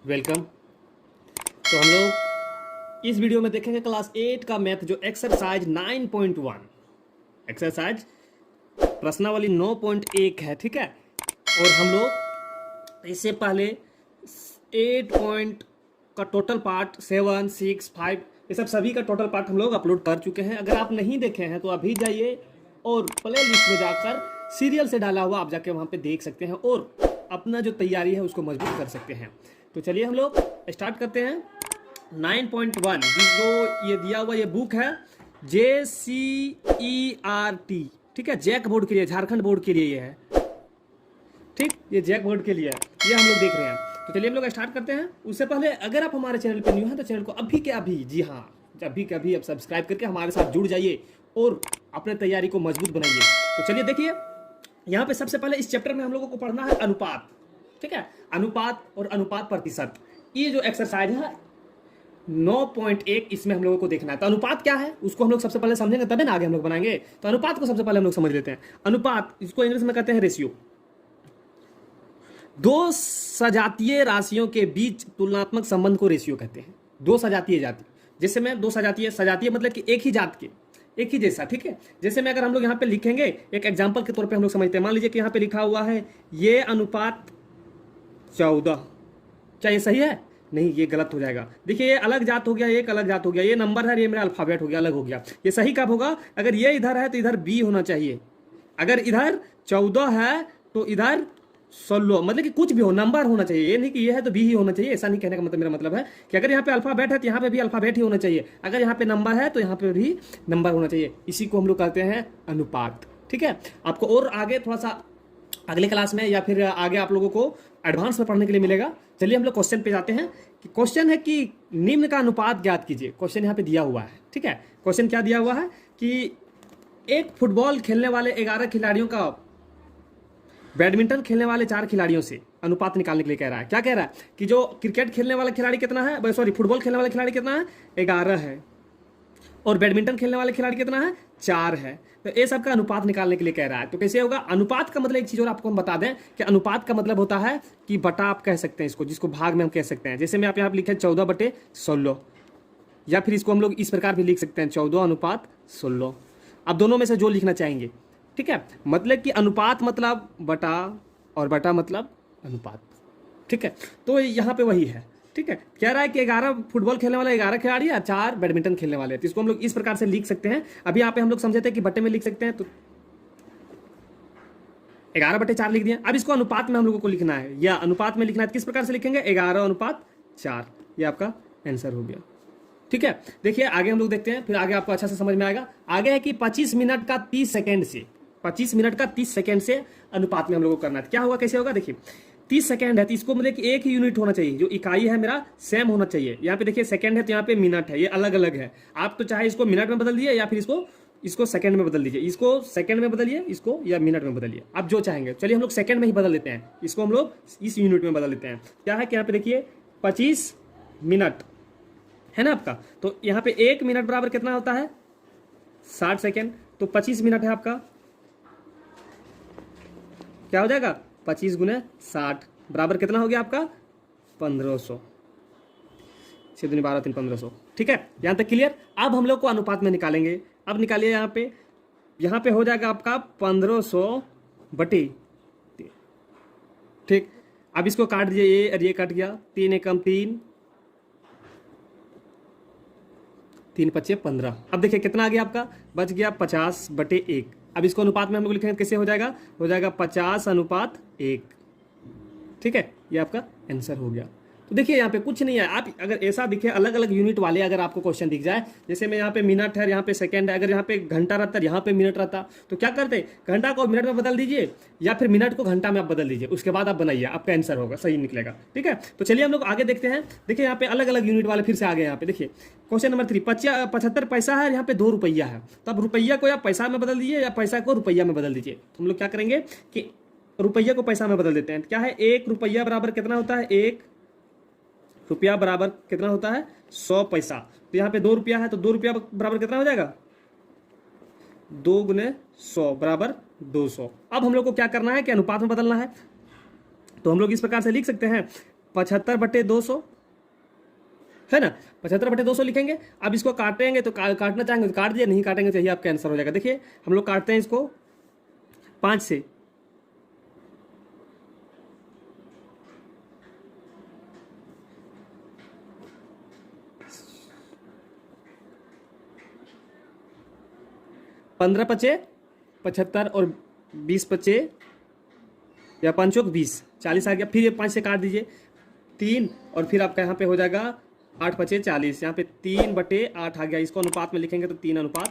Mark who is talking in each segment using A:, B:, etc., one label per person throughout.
A: Welcome. तो हम लोग इस वीडियो में देखेंगे क्लास 8 का मैथ जो एक्सरसाइज 9.1 एक्सरसाइज प्रश्नावली 9.1 है, ठीक है। और हम लोग इससे पहले 8 पॉइंट का टोटल पार्ट 7, 6, 5 ये सब सभी का टोटल पार्ट हम लोग अपलोड कर चुके हैं। अगर आप नहीं देखे हैं तो अभी जाइए और प्ले लिस्ट में जाकर सीरियल से डाला हुआ आप जाके वहाँ पे देख सकते हैं और अपना जो तैयारी है उसको मजबूत कर सकते हैं। तो चलिए हम लोग स्टार्ट करते हैं। 9.1 जो ये दिया हुआ ये बुक है JCERT, ठीक है, जैक बोर्ड के लिए, झारखंड बोर्ड के लिए ये है, ठीक, ये जैक बोर्ड के लिए है, ये हम लोग देख रहे हैं। तो चलिए हम लोग स्टार्ट करते हैं। उससे पहले अगर आप हमारे चैनल पर न्यू हैं तो चैनल को अभी के अभी, जी हाँ, अभी के अभी आप सब्सक्राइब करके हमारे साथ जुड़ जाइए और अपने तैयारी को मजबूत बनाइए। तो चलिए देखिए, यहाँ पे सबसे पहले इस चैप्टर में हम लोगों को पढ़ना है अनुपात, ठीक है, अनुपात और अनुपात प्रतिशत। ये जो एक्सरसाइज है 9.1 इसमें हम लोगों को देखना है। तो अनुपात क्या है उसको हम लोग सबसे पहले समझेंगे तभी ना आगे हम लोग बनाएंगे। तो अनुपात को सबसे पहले हम लोग समझ लेते हैं। अनुपात, इसको इंग्लिश में कहते हैं रेशियो। दो सजातीय राशियों के बीच तुलनात्मक संबंध को रेशियो कहते हैं। दो सजातीय जाति, जैसे मैं दो सजातीय, सजातीय मतलब कि एक ही जात के, एक ही जैसा, ठीक है। जैसे मैं अगर हम लोग यहाँ पे लिखेंगे एक एग्जांपल के तौर पे हम लोग समझते हैं। मान लीजिए कि यहाँ पे लिखा हुआ है ये अनुपात 14, क्या ये सही है? नहीं, ये गलत हो जाएगा। देखिए ये अलग जात हो गया, एक अलग जात हो गया, ये नंबर है, ये मेरा अल्फाबेट हो गया, अलग हो गया। ये सही कब होगा? अगर ये इधर है तो इधर बी होना चाहिए, अगर इधर 14 है तो इधर 16, मतलब कि कुछ भी हो, नंबर होना चाहिए। ये नहीं कि ये है तो बी ही होना चाहिए, ऐसा नहीं कहने का मतलब, मेरा मतलब है कि अगर यहाँ पे अल्फाबेट है तो यहाँ पे भी अल्फाबेट ही होना चाहिए, अगर यहाँ पे नंबर है तो यहाँ पे भी नंबर होना चाहिए। इसी को हम लोग कहते हैं अनुपात, ठीक है। आपको और आगे थोड़ा सा अगले क्लास में या फिर आगे आप लोगों को एडवांस में पढ़ने के लिए मिलेगा। चलिए हम लोग क्वेश्चन पे जाते हैं। कि क्वेश्चन है कि निम्न का अनुपात ज्ञात कीजिए। क्वेश्चन यहाँ पे दिया हुआ है, ठीक है। क्वेश्चन क्या दिया हुआ है कि एक फुटबॉल खेलने वाले 11 खिलाड़ियों का बैडमिंटन खेलने वाले 4 खिलाड़ियों से अनुपात निकालने के लिए कह रहा है। क्या कह रहा है कि जो क्रिकेट खेलने वाला खिलाड़ी कितना है, सॉरी, फुटबॉल खेलने वाला खिलाड़ी कितना है, 11 है, और बैडमिंटन खेलने वाले खिलाड़ी कितना है, 4 है। तो ये सब का अनुपात निकालने के लिए कह रहा है। तो कैसे होगा? अनुपात का मतलब एक चीज और आपको हम बता दें कि अनुपात का मतलब होता है कि बटा, आप कह सकते हैं इसको, जिसको भाग में हम कह सकते हैं। जैसे मैं आप यहाँ पे लिखे 14/16, या फिर इसको हम लोग इस प्रकार भी लिख सकते हैं 14/16। अब दोनों में से जो लिखना चाहेंगे, ठीक है। मतलब कि अनुपात मतलब बटा और बटा मतलब अनुपात, ठीक है। तो यहाँ पे वही है, ठीक है। कह रहा है कि 11 फुटबॉल खेलने वाले 11 खिलाड़ी या 4 बैडमिंटन खेलने वाले हैं। तो इसको हम लोग इस प्रकार से लिख सकते हैं। अभी यहाँ पे हम लोग समझे थे कि बट्टे में लिख सकते हैं, तो 11/4 लिख दिया। अब इसको अनुपात में हम लोगों को लिखना है, या अनुपात में लिखना है, किस प्रकार से लिखेंगे? 11/4। ये आपका आंसर हो गया, ठीक है। देखिए आगे हम लोग देखते हैं, फिर आगे आपको अच्छा से समझ में आएगा। आगे है कि 25 मिनट का 30 सेकेंड से, 25 मिनट का 30 सेकेंड से अनुपात में हम लोगों को करना है। क्या होगा, कैसे होगा? देखिए 30 सेकेंड है तो इसको मतलब कि एक ही यूनिट होना चाहिए, जो इकाई है मेरा सेम होना चाहिए। यहाँ पे देखिए सेकेंड है तो यहाँ पे मिनट है, ये अलग अलग है। आप तो चाहे इसको मिनट में बदल दिए या फिर इसको सेकंड में बदल दीजिए, इसको सेकंड में बदलिए, इसको या मिनट में बदलिए, आप जो चाहेंगे। चलिए हम लोग सेकंड में ही बदल लेते हैं, इसको हम लोग इस यूनिट में बदल लेते हैं। क्या है कि यहाँ पे देखिए 25 मिनट है ना आपका, तो यहाँ पे 1 मिनट बराबर कितना होता है? 60 सेकेंड। तो 25 मिनट है आपका, क्या हो जाएगा? 25 × 60 बराबर कितना हो गया आपका? 1500। 6 दूनी 12 3 1500, ठीक है। यहाँ तक क्लियर। अब हम लोग को अनुपात में निकालेंगे। अब निकालिए, यहाँ पे हो जाएगा आपका 1500/3, ठीक। अब इसको काट दीजिए, ये और ये कट गया, 3 एकम 3, 3 × 5 = 15। अब देखिए कितना आ गया आपका? बच गया 50/1। अब इसको अनुपात में हम लोग लिखेंगे, कैसे हो जाएगा? हो जाएगा 50/1, ठीक है। ये आपका आंसर हो गया। तो देखिए यहाँ पे कुछ नहीं है। आप अगर ऐसा दिखे अलग अलग यूनिट वाले अगर आपको क्वेश्चन दिख जाए, जैसे मैं यहाँ पे मिनट है, यहाँ पे सेकंड है, अगर यहाँ पे घंटा रहता है, यहाँ पे मिनट रहता, तो क्या करते? घंटा को मिनट में बदल दीजिए या फिर मिनट को घंटा में आप बदल दीजिए, उसके बाद आप बनाइए, आपका आंसर होगा, सही निकलेगा, ठीक है। तो चलिए हम लोग आगे देखते हैं। देखिए यहाँ पे अलग अलग यूनिट वाले फिर से आ गए। यहाँ पे देखिए क्वेश्चन नंबर 3, 75 पैसा है, यहाँ पे 2 रुपया है। तब रुपया को या पैसा में बदल दीजिए या पैसा को रुपया में बदल दीजिए। तो हम लोग क्या करेंगे कि रुपया को पैसा में बदल देते हैं। क्या है? 1 रुपया बराबर कितना होता है? 1 रुपया बराबर कितना होता है? 100 पैसा। तो यहाँ पे 2 रुपया है, तो 2 रुपया बराबर कितना हो जाएगा? 2 × 100 बराबर 200। अब हम लोग को क्या करना है कि अनुपात में बदलना है। तो हम लोग इस प्रकार से लिख सकते हैं 75/200 है ना, 75/200 लिखेंगे। अब इसको काटेंगे तो काटना चाहेंगे तो काट दिए, नहीं काटेंगे तो यही आपका आंसर हो जाएगा। देखिए हम लोग काटते हैं इसको 5 से, पंद्रह पचे 75 और 20 पचे या 5 20, 40 आ गया। फिर ये 5 से काट दीजिए 3, और फिर आपका यहाँ पे हो जाएगा 8 पचे 40, यहाँ पे 3/8 आ गया। इसको अनुपात में लिखेंगे तो 3:8,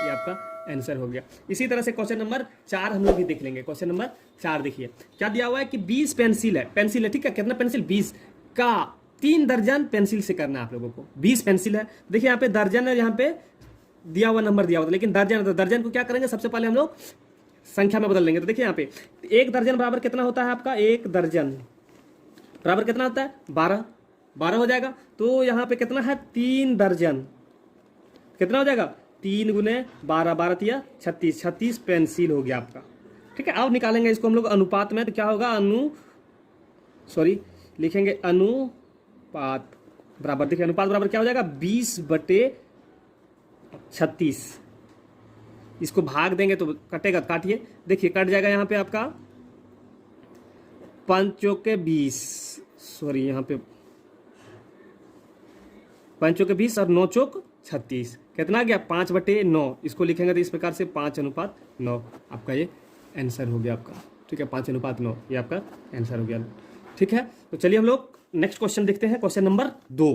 A: ये आपका आंसर हो गया। इसी तरह से क्वेश्चन नंबर 4 हम लोग भी देख लेंगे। क्वेश्चन नंबर 4 देखिए क्या दिया हुआ है कि 20 पेंसिल है, ठीक है। कितना पेंसिल? 20 का 3 दर्जन पेंसिल से करना है आप लोगों को। 20 पेंसिल है, देखिए यहाँ पे दर्जन है, यहाँ पे दिया हुआ नंबर दिया हुआ था, लेकिन दर्जन है तो दर्जन को क्या करेंगे, सबसे पहले हम लोग संख्या में बदल लेंगे। तो देखिए यहाँ पे 1 दर्जन बराबर कितना होता है आपका, 1 दर्जन बराबर कितना होता है, 12 हो जाएगा। तो यहाँ पे कितना है, 3 दर्जन, कितना हो जाएगा, 3 × 12, 12 × 36, 36 पेंसिल हो गया आपका, ठीक है। अब निकालेंगे इसको हम लोग अनुपात में, तो क्या होगा, लिखेंगे अनुपात बराबर, देखिए अनुपात बराबर क्या हो जाएगा, 20/36। इसको भाग देंगे तो कटेगा, काटिए, देखिए कट जाएगा यहाँ पे आपका 5 चौके 20, यहाँ पे 5 चौके 20 और 9 चौक 36, कितना गया, 5/9। इसको लिखेंगे तो इस प्रकार से 5:9 आपका ये आंसर हो गया आपका, ठीक है। 5:9 ये आपका आंसर हो गया, ठीक है। तो चलिए हम लोग नेक्स्ट क्वेश्चन देखते हैं, क्वेश्चन नंबर 2।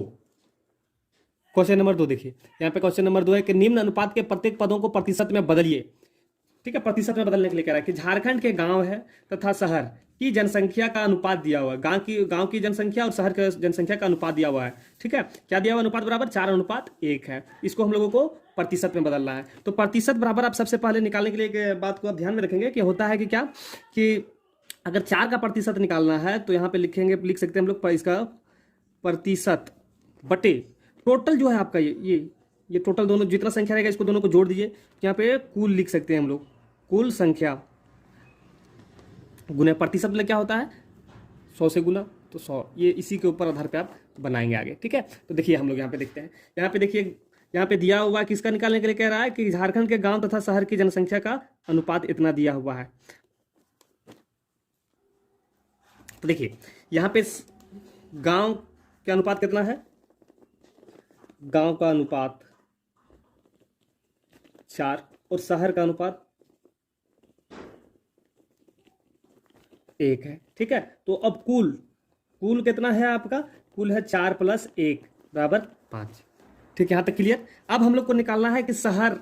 A: क्वेश्चन नंबर 2 देखिए यहाँ पे क्वेश्चन नंबर 2 है कि निम्न अनुपात के प्रत्येक पदों को प्रतिशत में बदलिए, ठीक है। प्रतिशत में बदलने के लिए कह रहा है कि झारखंड के गांव है तथा शहर की जनसंख्या का अनुपात दिया हुआ है, गांव की जनसंख्या और शहर की जनसंख्या का अनुपात दिया हुआ है, ठीक है। क्या दिया हुआ, अनुपात बराबर 4:1 है। इसको हम लोगों को प्रतिशत में बदलना है। तो प्रतिशत बराबर आप सबसे पहले निकालने के लिए एक बात को आप ध्यान में रखेंगे कि होता है कि क्या, कि अगर 4 का प्रतिशत निकालना है तो यहाँ पे लिख सकते हैं हम लोग इसका प्रतिशत बटे टोटल जो है आपका ये टोटल दोनों जितना संख्या रहेगा इसको दोनों को जोड़ दीजिए। यहाँ पे कुल लिख सकते हैं हम लोग, कुल संख्या गुना प्रतिशत में क्या होता है, 100 से गुना, तो 100, ये इसी के ऊपर आधार पे आप बनाएंगे आगे, ठीक है। तो देखिए हम लोग यहाँ पे देखते हैं, यहाँ पे देखिए यहाँ पे दिया हुआ है, किसका निकालने के लिए कह रहा है कि झारखंड के गांव तथा शहर की जनसंख्या का अनुपात इतना दिया हुआ है। तो देखिए यहाँ पे गांव का अनुपात कितना है, गांव का अनुपात 4 और शहर का अनुपात 1 है, ठीक है। तो अब कुल कितना है आपका, कुल है 4 + 1 = 5, ठीक है। यहाँ तक क्लियर। अब हम लोग को निकालना है कि शहर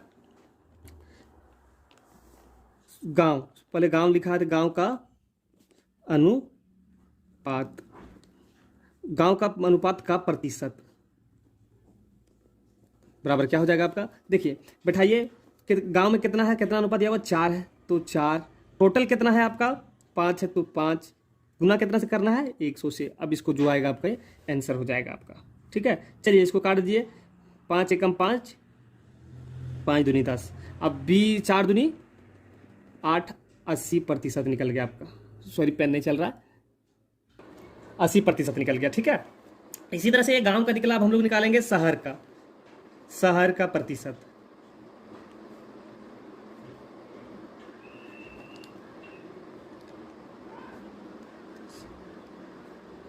A: गांव, पहले गांव लिखा है तो गांव का अनुपात, गांव का अनुपात का प्रतिशत बराबर क्या हो जाएगा आपका, देखिए बैठाइए कि गांव में कितना है, कितना अनुपात दिया हुआ, 4 है तो 4, टोटल कितना है आपका 5 है तो 5, गुना कितना से करना है, 100 से। अब इसको जो आएगा आपका आंसर हो जाएगा आपका, ठीक है। चलिए इसको काट दीजिए, 5 एकम 5, 5 दूनी 10, अब 4 दूनी 8, 80% निकल गया आपका, सॉरी पेन नहीं चल रहा है, 80% निकल गया, ठीक है। इसी तरह से ये गांव का निकला, अब हम लोग निकालेंगे शहर का प्रतिशत।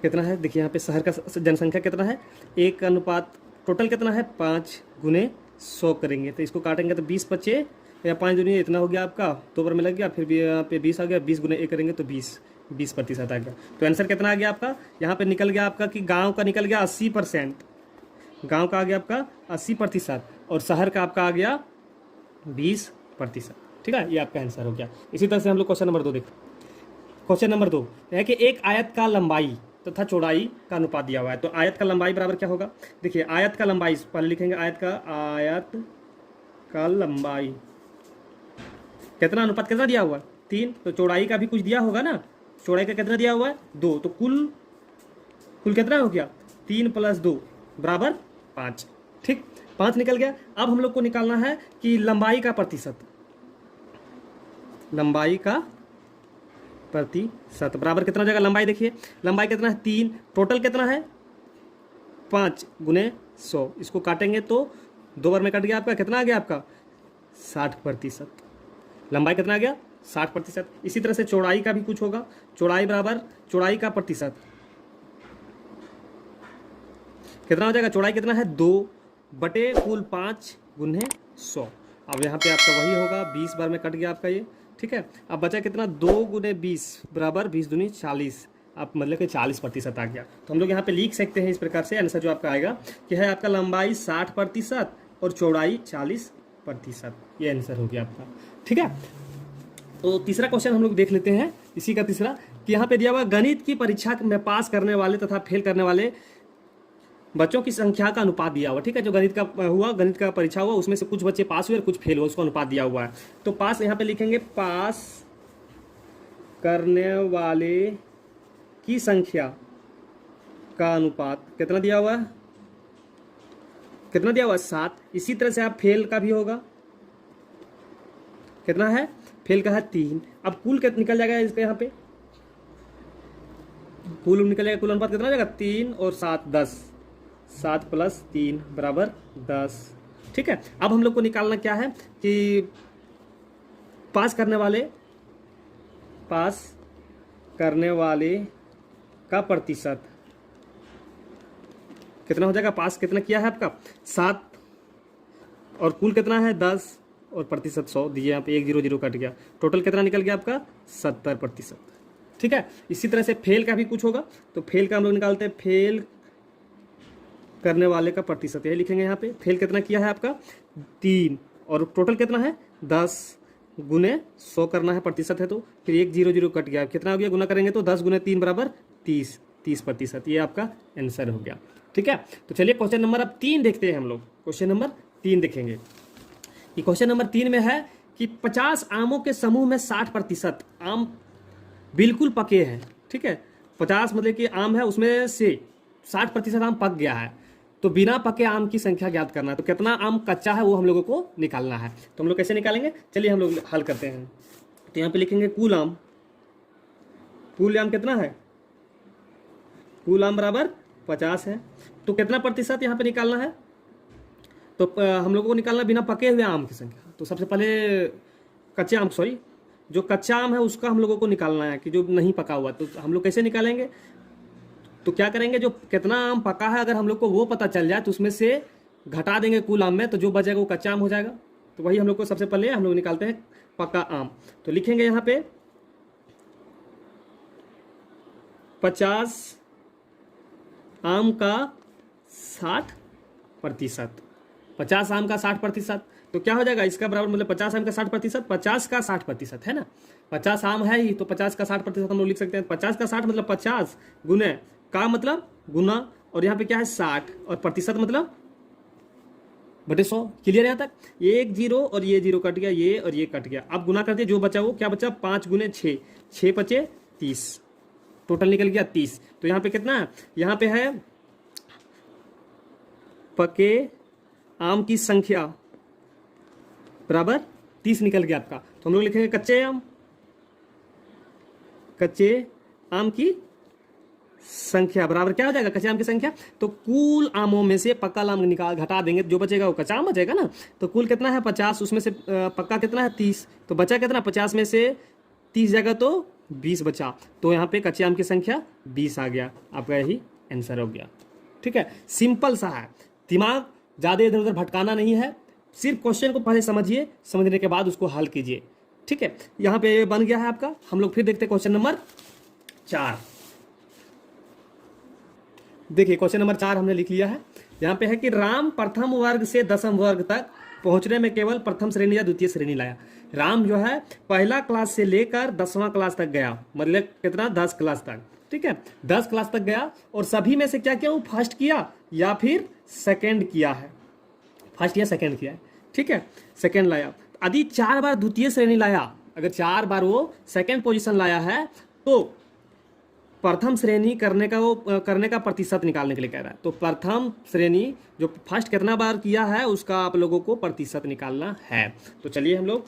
A: कितना है, देखिए यहाँ पे शहर का जनसंख्या कितना है, 1 अनुपात टोटल कितना है, 5 × 100 करेंगे तो इसको काटेंगे तो 20 बचे या 5 दूनी इतना हो गया आपका, 2 बार में लग गया, फिर भी यहाँ पे 20 आ गया, 20 × 1 करेंगे तो 20% आ गया। तो आंसर कितना आ गया आपका, यहाँ पे निकल गया आपका कि गांव का निकल गया 80%, गांव का आ गया आपका 80% और शहर का आपका आ गया 20%, ठीक है। ये आपका आंसर हो गया। इसी तरह से हम लोग क्वेश्चन नंबर 2 देखते हैं। क्वेश्चन नंबर 2 है कि एक आयत का लंबाई तथा चौड़ाई का अनुपात दिया हुआ है। तो आयत का लंबाई बराबर क्या होगा, देखिए आयत का लंबाई पहले लिखेंगे, आयत का लंबाई कितना, अनुपात कितना दिया हुआ है, 3, तो चौड़ाई का भी कुछ दिया होगा ना, चौड़ाई का कितना दिया हुआ है, 2, तो कुल कितना हो गया, 3 + 2 = 5, ठीक, 5 निकल गया। अब हम लोग को निकालना है कि लंबाई का प्रतिशत, लंबाई का प्रतिशत बराबर कितना हो जाएगा, लंबाई देखिए, लंबाई कितना है 3, टोटल कितना है 5 गुने 100, इसको काटेंगे तो 2 बार में कट गया आपका, कितना आ गया आपका 60%। लंबाई कितना आ गया 60%। इसी तरह से चौड़ाई का भी कुछ होगा, चौड़ाई बराबर चौड़ाई का प्रतिशत कितना हो जाएगा, चौड़ाई कितना है 2 बटे कुल 5 गुने 100। अब यहाँ पे आपका वही होगा, 20 बार में कट गया आपका ये, ठीक है। अब बचा कितना 2 गुने 20 बराबर 20 दूनी 40, आप मतलब कि 40% आ गया। तो हम लोग यहाँ पे लिख सकते हैं इस प्रकार से आंसर जो आपका आएगा कि है आपका लंबाई 60% और चौड़ाई 40%, ये आंसर हो गया आपका, ठीक है। तो तीसरा क्वेश्चन हम लोग देख लेते हैं, इसी का तीसरा, कि यहाँ पे दिया हुआ गणित की परीक्षा में पास करने वाले तथा फेल करने वाले बच्चों की संख्या का अनुपात दिया हुआ, ठीक है। जो गणित का हुआ, गणित का परीक्षा हुआ, उसमें से कुछ बच्चे पास हुए और कुछ फेल हुए, उसको अनुपात दिया हुआ है। तो पास यहाँ पे लिखेंगे पास करने वाले की संख्या का अनुपात कितना दिया हुआ है, कितना दिया हुआ है 7। इसी तरह से आप फेल का भी होगा, कितना है फेल का है 3। अब कुल कितना निकल जाएगा इसका, यहाँ पे कुल निकल जाएगा, कुल अनुपात कितना हो जाएगा 3 और 7 10, 7 + 3 बराबर 10, ठीक है। अब हम लोग को निकालना क्या है कि पास करने वाले का प्रतिशत कितना हो जाएगा, पास कितना किया है आपका 7 और कुल कितना है 10 और प्रतिशत 100 दीजिए, यहाँ पे 1 0 0 कट गया, टोटल कितना निकल गया आपका 70%, ठीक है। इसी तरह से फेल का भी कुछ होगा, तो फेल का हम लोग निकालते हैं, फेल करने वाले का प्रतिशत यही लिखेंगे यहाँ पे, फेल कितना किया है आपका 3 और टोटल कितना है 10 गुने 100 करना है, प्रतिशत है तो फिर 1 0 0 कट गया, कितना हो गया, गुना करेंगे तो 10 गुने 3 बराबर 30%, ये आपका आंसर हो गया, ठीक है। तो चलिए क्वेश्चन नंबर अब 3 देखते हैं हम लोग, क्वेश्चन नंबर 3 देखेंगे। कि क्वेश्चन नंबर 3 में है कि 50 आमों के समूह में 60% आम बिल्कुल पके हैं, ठीक है। 50 मतलब कि आम है, उसमें से 60% आम पक गया है, तो बिना पके आम की संख्या ज्ञात करना है। तो कितना आम कच्चा है वो हम लोगों को निकालना है। तो हम लोग कैसे निकालेंगे, चलिए हम लोग हल करते हैं। तो यहाँ पे लिखेंगे कुल आम कितना है, कुल आम बराबर 50 है, तो कितना प्रतिशत यहाँ पे निकालना है, तो हम लोगों को निकालना बिना पके हुए आम की संख्या। तो सबसे पहले कच्चे आम, सॉरी जो कच्चा आम है उसका हम लोगों को निकालना है कि जो नहीं पका हुआ। तो हम लोग कैसे निकालेंगे, तो क्या करेंगे, जो कितना आम पका है अगर हम लोग को वो पता चल जाए तो उसमें से घटा देंगे कुल आम में, तो जो बचेगा वो कच्चा आम हो जाएगा। तो वही हम लोग को सबसे पहले हम लोग निकालते हैं पका आम। तो लिखेंगे यहाँ पे 50 आम का 60%, 50 आम का 60%, तो क्या हो जाएगा इसका बराबर, मतलब 50 आम का 60%, 50 का 60% है ना, 50 आम है ही तो 50 का 60% हम लोग लिख सकते हैं। 50 का 60 मतलब 50 गुने का मतलब गुना, और यहाँ पे क्या है 60 और प्रतिशत मतलब बटे 100। क्लियर यहाँ तक, 1 0 और ये 0 कट गया, ये और ये कट गया। अब गुना करते जो बचा वो क्या बचा, 5 गुने 6, 6 बचे 30, टोटल निकल गया 30। तो यहाँ पे कितना है, यहाँ पे है पके आम की संख्या बराबर 30 निकल गया आपका। तो हम लोग लिखेंगे कच्चे आम की संख्या बराबर क्या हो जाएगा, कच्चे आम की संख्या, तो कुल आमों में से पक्का आम निकाल घटा देंगे, जो बचेगा वो कच्चा आम बचेगा ना। तो कुल कितना है 50, उसमें से पक्का कितना है 30, तो बचा कितना, 50 में से 30 जाएगा तो 20 बचा, तो यहाँ पे कच्चे आम की संख्या 20 आ गया, आपका यही आंसर हो गया। ठीक है, सिंपल सा है, दिमाग ज़्यादा इधर उधर भटकाना नहीं है, सिर्फ क्वेश्चन को पहले समझिए, समझने के बाद उसको हल कीजिए। ठीक है, यहाँ पे बन गया है आपका। हम लोग फिर देखते हैं क्वेश्चन नंबर 4। देखिए क्वेश्चन नंबर 4 हमने लिख लिया है। यहाँ पे है कि राम प्रथम वर्ग से दसम वर्ग तक पहुंचने में केवल प्रथम श्रेणी या द्वितीय श्रेणी लाया। राम जो है पहला क्लास से लेकर 10वां क्लास तक गया, मतलब कितना 10 क्लास तक। ठीक है, 10 क्लास तक गया और सभी में से क्या किया, वो फर्स्ट किया या फिर सेकंड किया है, फर्स्ट या सेकंड किया है। ठीक है, सेकंड लाया। यदि 4 बार द्वितीय श्रेणी लाया, अगर 4 बार वो सेकंड पोजीशन लाया है, तो प्रथम श्रेणी करने का प्रतिशत निकालने के लिए कह रहा है। तो प्रथम श्रेणी जो फर्स्ट कितना बार किया है उसका आप लोगों को प्रतिशत निकालना है। तो चलिए हम लोग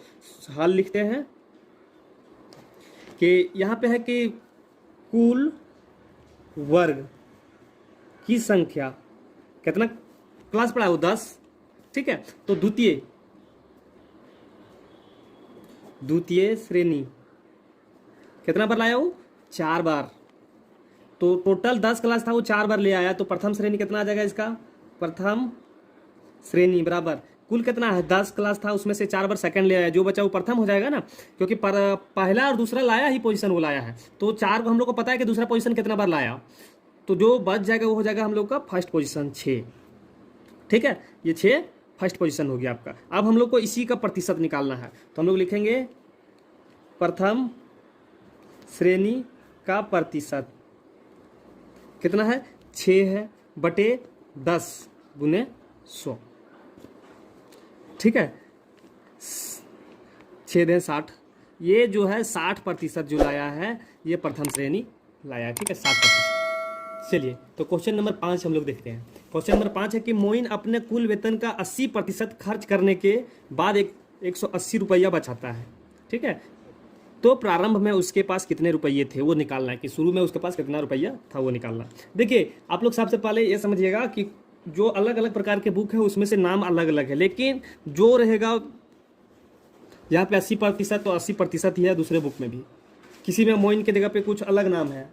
A: हल लिखते हैं कि यहाँ पे है कि कुल वर्ग की संख्या, कितना क्लास पढ़ा है वो 10, ठीक है। तो द्वितीय श्रेणी कितना बार लाया वो, 4 बार। तो टोटल 10 क्लास था, वो 4 बार ले आया, तो प्रथम श्रेणी कितना आ जाएगा इसका, प्रथम श्रेणी बराबर कुल कितना है, 10 क्लास था, उसमें से 4 बार सेकंड ले आया, जो बचा वो प्रथम हो जाएगा ना, क्योंकि पहला और दूसरा लाया ही पोजीशन वो लाया है। तो 4 को हम लोग को पता है कि दूसरा पोजीशन कितना बार लाया, तो जो बच जाएगा वो हो जाएगा हम लोग का फर्स्ट पोजीशन 6, ठीक है। ये 6 फर्स्ट पोजीशन हो गया आपका। अब हम लोग को इसी का प्रतिशत निकालना है, तो हम लोग लिखेंगे प्रथम श्रेणी का प्रतिशत कितना है, 6 है बटे 10 गुने 100, ठीक है। 6 दें 60, ये जो है 60% जो लाया है ये प्रथम श्रेणी लाया है, ठीक है, 60%। चलिए तो क्वेश्चन नंबर 5 हम लोग देखते हैं। क्वेश्चन नंबर 5 है कि मोइन अपने कुल वेतन का 80% खर्च करने के बाद 180 रुपया बचाता है, ठीक है। तो प्रारंभ में उसके पास कितने रुपये थे वो निकालना है, कि शुरू में उसके पास कितना रुपया था वो निकालना। देखिए आप लोग सबसे पहले ये समझिएगा कि जो अलग अलग प्रकार के बुक है उसमें से नाम अलग अलग है, लेकिन जो रहेगा यहाँ पे 80% तो 80% ही है, दूसरे बुक में भी किसी में मोइन के जगह पे कुछ अलग नाम है,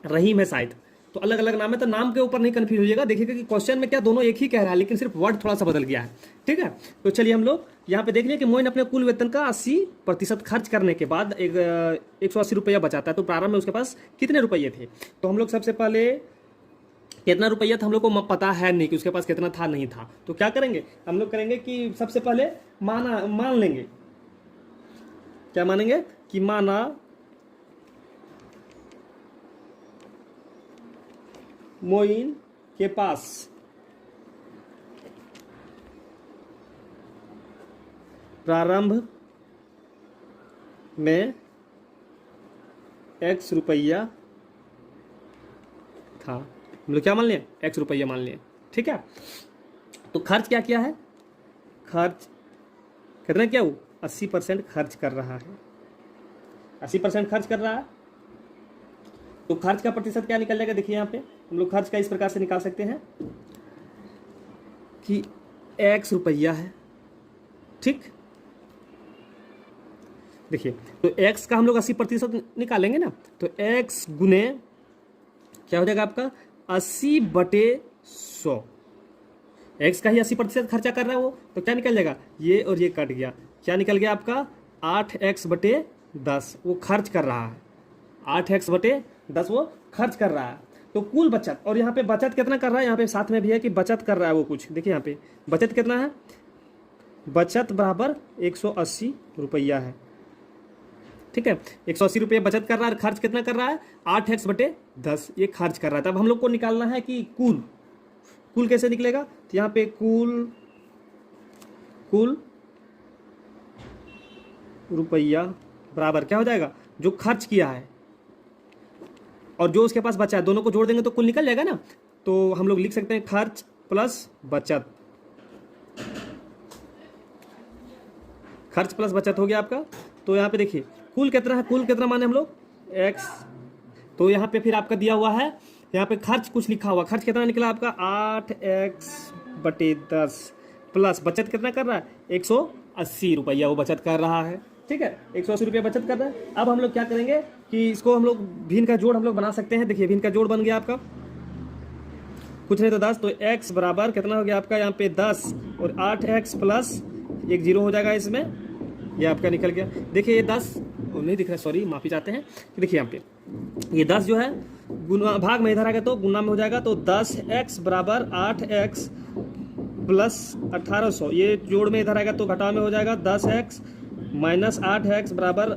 A: रहीम है शायद, तो अलग अलग नाम है, तो नाम के ऊपर नहीं कन्फ्यूज होइएगा। देखिएगा कि क्वेश्चन में क्या दोनों एक ही कह रहा है, लेकिन सिर्फ वर्ड थोड़ा सा बदल गया है, ठीक है। तो चलिए हम लोग यहाँ पे देख लें कि मोइन अपने कुल वेतन का 80% खर्च करने के बाद 180 रुपया बचाता है, तो प्रारंभ में उसके पास कितने रुपये थे। तो हम लोग सबसे पहले कितना रुपया था हम लोग को पता है नहीं कि उसके पास कितना था नहीं था, तो क्या करेंगे हम लोग करेंगे कि सबसे पहले मान लेंगे, क्या मानेंगे कि माना मोइन के पास प्रारंभ में X रुपया था, हम लोग क्या मान लिए, X रुपया मान लिए, ठीक है। तो खर्च क्या किया है, खर्च कितना क्या वो 80% खर्च कर रहा है, 80% खर्च कर रहा है। तो खर्च का प्रतिशत क्या निकल जाएगा, देखिए यहाँ पे हम लोग खर्च का इस प्रकार से निकाल सकते हैं कि X रुपया है, ठीक। देखिए तो X का हम लोग 80% निकालेंगे ना, तो X गुने क्या हो जाएगा आपका 80/100, X का ही 80% खर्चा कर रहा है वो, तो क्या निकल जाएगा, ये और ये कट गया, क्या निकल गया आपका 8x/10 वो खर्च कर रहा है, 8x/10 वो खर्च कर रहा है। तो कुल बचत, और यहाँ पे बचत कितना कर रहा है, यहाँ पे साथ में भी है कि बचत कर रहा है वो कुछ, देखिए यहाँ पे बचत कितना है, बचत बराबर 180 रुपया है, ठीक है। 180 रुपये बचत कर रहा है, खर्च कितना कर रहा है 8x/10 ये खर्च कर रहा है। तब हम लोग को निकालना है कि कुल कैसे निकलेगा, तो यहाँ पे कुल रुपया बराबर क्या हो जाएगा, जो खर्च किया है और जो उसके पास बचा है दोनों को जोड़ देंगे तो कुल निकल जाएगा ना। तो हम लोग लिख सकते हैं खर्च प्लस बचत, खर्च प्लस बचत हो गया आपका। तो यहाँ पे देखिए कुल कितना है, कुल कितना माने हम लोग X, तो यहाँ पे फिर आपका दिया हुआ है, यहाँ पे खर्च कुछ लिखा हुआ, खर्च कितना निकला आपका 8x/10 प्लस बचत कितना कर रहा है 180 रुपया वो बचत कर रहा है, ठीक है, 180 रुपया बचत कर रहा है। अब हम लोग क्या करेंगे कि इसको हम लोग भिन्न का जोड़ हम लोग बना सकते हैं। देखिए भिन्न का जोड़ बन गया आपका कुछ नहीं तो 10, तो x बराबर कितना हो गया आपका यहाँ पे 10 और 8x प्लस एक 0 हो जाएगा इसमें, ये आपका निकल गया। देखिए ये 10 नहीं दिख रहा, सॉरी माफी चाहते हैं। देखिए यहाँ पे ये 10 जो है गुना भाग में इधर आ गया तो गुना में हो जाएगा, तो 10x बराबर 8x प्लस 1800, ये जोड़ में इधर आएगा तो घटाव में हो जाएगा 10x माइनस 8x बराबर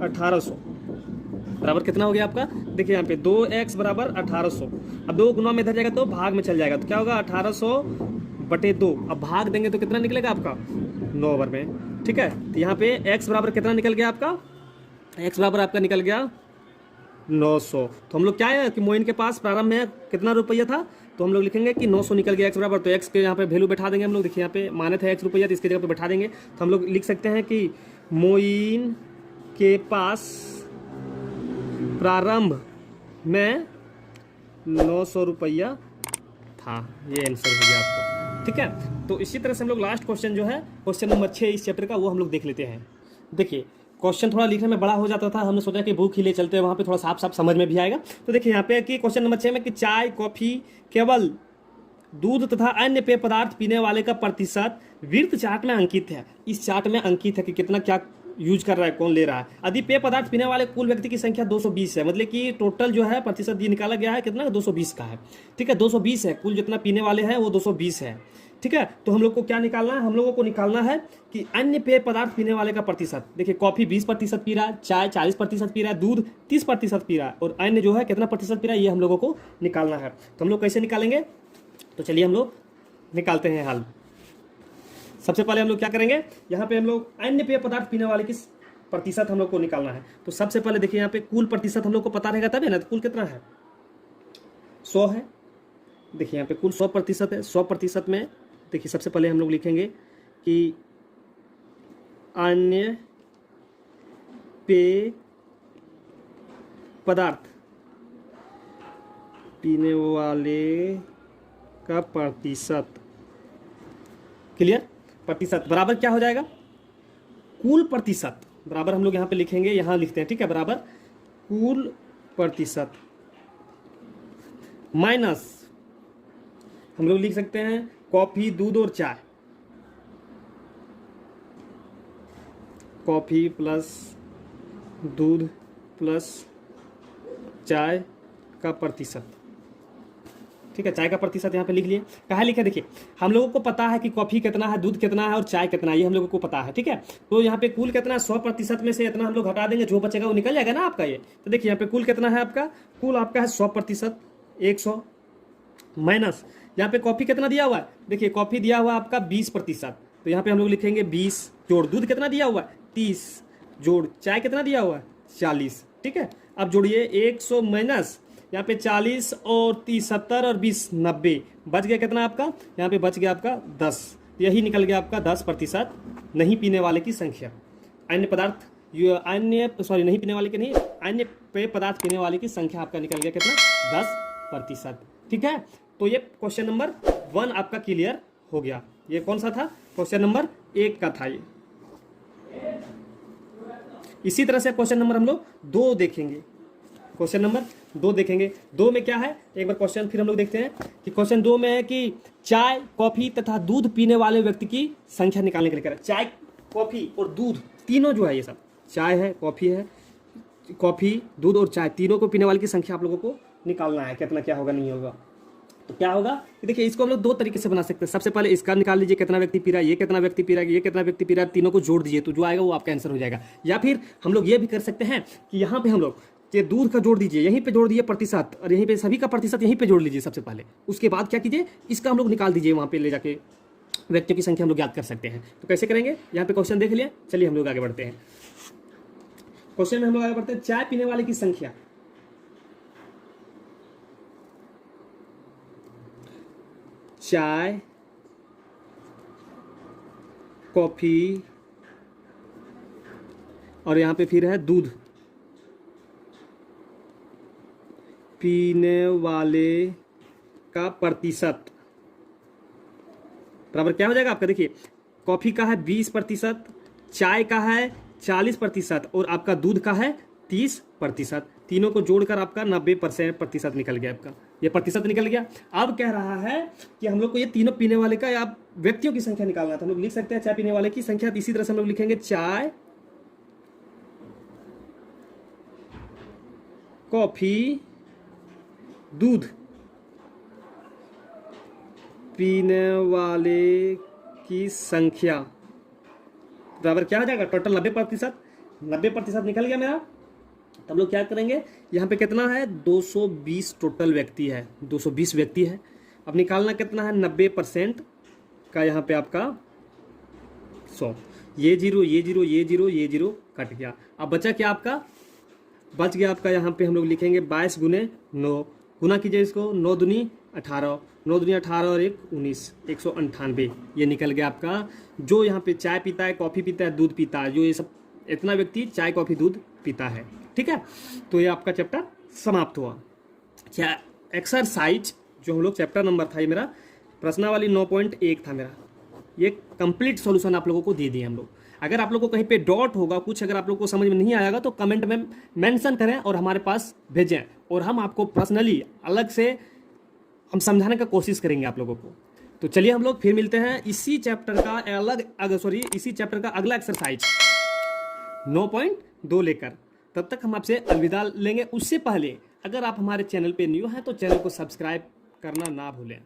A: 1800 बराबर कितना हो गया आपका, देखिए यहाँ पे 2x बराबर 1800। अब 2 गुना में इधर जाएगा तो भाग में चल जाएगा, तो क्या होगा 1800/2। अब भाग देंगे तो कितना निकलेगा आपका 9 ओवर में, ठीक है। तो यहाँ पे x बराबर कितना निकल गया आपका, x बराबर आपका निकल गया 900। तो हम लोग क्या है कि मोइन के पास प्रारंभ में कितना रुपया था, तो हम लोग लिखेंगे कि 900 निकल गया x बराबर, तो x के यहाँ पे वैल्यू बैठा देंगे हम लोग। देखिए यहाँ पे माने थे x रुपया, तो इसके जगह पे बैठा देंगे। तो हम लोग लिख सकते हैं कि मोइन के पास प्रारंभ में 900 रुपया था। ये आंसर हो गया आपका, ठीक है। तो इसी तरह से हम लोग लास्ट क्वेश्चन जो है क्वेश्चन नंबर 6 इस चैप्टर का, वो हम लोग देख लेते हैं। देखिए क्वेश्चन थोड़ा लिखने में बड़ा हो जाता था, हमने सोचा कि बुक ही ले चलते हैं, वहाँ पे थोड़ा साफ साफ समझ में भी आएगा। तो देखिए यहाँ पे कि क्वेश्चन नंबर 6 में कि चाय कॉफ़ी केवल दूध तथा अन्य पेय पदार्थ पीने वाले का प्रतिशत वृत्त चार्ट में अंकित है। इस चार्ट में अंकित है कि कितना क्या यूज कर रहा है, कौन ले रहा है। यदि पेय पदार्थ पीने वाले कुल व्यक्ति की संख्या 220 है, मतलब कि टोटल जो है प्रतिशत ये निकाला गया है कितना, 220 का है, ठीक है। 220 है, कुल जितना पीने वाले हैं वो 220 है, ठीक है। तो हम लोग को क्या निकालना है, हम लोगों को निकालना है कि अन्य पेय पदार्थ पीने वाले का प्रतिशत। देखिए कॉफी 20% पी रहा है, चाय 40% पी रहा है, दूध 30% पी रहा है, और अन्य जो है कितना प्रतिशत पी रहा है, ये हम लोगों को निकालना है। तो हम लोग कैसे निकालेंगे, तो चलिए हम लोग निकालते हैं हल। सबसे पहले हम लोग क्या करेंगे, यहाँ पे हम लोग अन्य पेय पदार्थ पीने वाले की प्रतिशत हम लोग को निकालना है। तो सबसे पहले देखिए यहाँ पे कुल प्रतिशत हम लोग को पता रहेगा तब है ना, तो कुल कितना है, 100 है। देखिए यहाँ पे कुल 100% है। 100% में देखिए सबसे पहले हम लोग लिखेंगे कि अन्य पेय पदार्थ पीने वाले का प्रतिशत, क्लियर, प्रतिशत बराबर क्या हो जाएगा, कुल प्रतिशत बराबर हम लोग यहाँ पे लिखेंगे, यहाँ लिखते हैं, ठीक है, बराबर कुल प्रतिशत माइनस हम लोग लिख सकते हैं कॉफी दूध और चाय, कॉफी प्लस दूध प्लस चाय का प्रतिशत, ठीक है। चाय का प्रतिशत यहाँ पे लिख लिए, कहाँ लिखे, देखिए हम लोगों को पता है कि कॉफी कितना है, दूध कितना है और चाय कितना है, ये हम लोगों को पता है, ठीक है। तो यहाँ पे कुल कितना है, 100% में से इतना हम लोग हटा देंगे, जो बचेगा वो निकल जाएगा ना आपका ये। तो देखिए यहाँ पे कुल कितना है आपका, कुल आपका है 100%, 100 माइनस यहाँ पे कॉफी कितना दिया हुआ है, देखिए कॉफी दिया हुआ है आपका 20%, तो यहाँ पे हम लोग लिखेंगे 20 जोड़ दूध कितना दिया हुआ है 30 जोड़ चाय कितना दिया हुआ है 40, ठीक है। अब जोड़िए 100 माइनस यहाँ पे 40 और 30 70 और 20 90, बच गया कितना आपका, यहाँ पे बच गया आपका 10, यही निकल गया आपका 10% नहीं पीने वाले की संख्या। अन्य पदार्थ नहीं पीने वाले के नहीं, अन्य पेय पदार्थ पीने वाले की संख्या आपका निकल गया कितना, 10%, ठीक है। तो ये क्वेश्चन नंबर 1 आपका क्लियर हो गया। ये कौन सा था, क्वेश्चन नंबर 1 का था ये। इसी तरह से क्वेश्चन नंबर हम लोग 2 देखेंगे, क्वेश्चन नंबर 2 देखेंगे। 2 में क्या है, एक बार क्वेश्चन फिर हम लोग देखते हैं कि क्वेश्चन 2 में है कि चाय कॉफी तथा दूध पीने वाले व्यक्ति की संख्या निकालने के लिए कह रहा है। चाय कॉफी और दूध तीनों जो है, ये सब चाय है कॉफी है, कॉफी दूध और चाय तीनों को पीने वाले की संख्या आप लोगों को निकालना है, कितना क्या होगा नहीं होगा। तो क्या होगा, देखिए इसको हम लोग 2 तरीके से बना सकते हैं। सबसे पहले इसका निकाल लीजिए कितना व्यक्ति पी रहा है, ये कितना व्यक्ति पी रहा है, ये कितना व्यक्ति पी रहा है, तीनों को जोड़ दीजिए तो जो आएगा वो आपका आंसर हो जाएगा। या फिर हम लोग ये भी कर सकते हैं कि यहाँ पे हम लोग ये दूध का जोड़ दीजिए, यहीं पे जोड़ दीजिए प्रतिशत, और यहीं पे सभी का प्रतिशत यहीं पे जोड़ लीजिए सबसे पहले। उसके बाद क्या कीजिए, इसका हम लोग निकाल दीजिए, वहाँ पे ले जाके व्यक्तियों की संख्या हम लोग याद कर सकते हैं। तो कैसे करेंगे, यहाँ पे क्वेश्चन देख लिया, चलिए हम लोग आगे बढ़ते हैं। क्वेश्चन में हम लोग आगे बढ़ते हैं, चाय पीने वाले की संख्या, चाय कॉफी और यहाँ पे फिर है दूध पीने वाले का प्रतिशत बराबर क्या हो जाएगा आपका, देखिए कॉफी का है 20%, चाय का है 40% और आपका दूध का है 30%, तीनों को जोड़कर आपका 90% निकल गया, आपका ये प्रतिशत निकल गया। अब कह रहा है कि हम लोग को ये तीनों पीने वाले का या व्यक्तियों की संख्या निकालना था। हम लोग लिख सकते हैं चाय पीने वाले की संख्या, इसी तरह से हम लोग लिखेंगे चाय कॉफी दूध पीने वाले की संख्या बराबर क्या हो जाएगा, टोटल 90% निकल गया मेरा। तब लोग क्या करेंगे, यहाँ पे कितना है 220 टोटल व्यक्ति है, 220 व्यक्ति है। अब निकालना कितना है 90% का, यहाँ पे आपका 100, ये जीरो ये जीरो ये जीरो ये जीरो कट गया। अब बचा क्या आपका, बच गया आपका यहाँ पे हम लोग लिखेंगे 22 गुने 9, गुना कीजिए इसको, 9 दूनी 18, 9 दूनी 18 और 1 19, 198 ये निकल गया आपका। जो यहाँ पे चाय पीता है, कॉफ़ी पीता है, दूध पीता है, जो ये सब इतना व्यक्ति चाय कॉफ़ी दूध पीता है। ठीक है, तो ये आपका चैप्टर समाप्त हुआ। क्या एक्सरसाइज जो हम लोग चैप्टर नंबर था, ये मेरा प्रश्नावली 9.1 था मेरा, ये कंप्लीट सॉल्यूशन आप लोगों को दे दिए हम लोग। अगर आप लोगों को कहीं पे डॉट होगा, कुछ अगर आप लोगों को समझ में नहीं आएगा तो कमेंट में मेंशन करें और हमारे पास भेजें, और हम आपको पर्सनली अलग से हम समझाने का कोशिश करेंगे आप लोगों को। तो चलिए हम लोग फिर मिलते हैं इसी चैप्टर का इसी चैप्टर का अगला एक्सरसाइज 9.2 लेकर। तब तक हम आपसे अलविदा लेंगे। उससे पहले अगर आप हमारे चैनल पे न्यू हैं तो चैनल को सब्सक्राइब करना ना भूलें।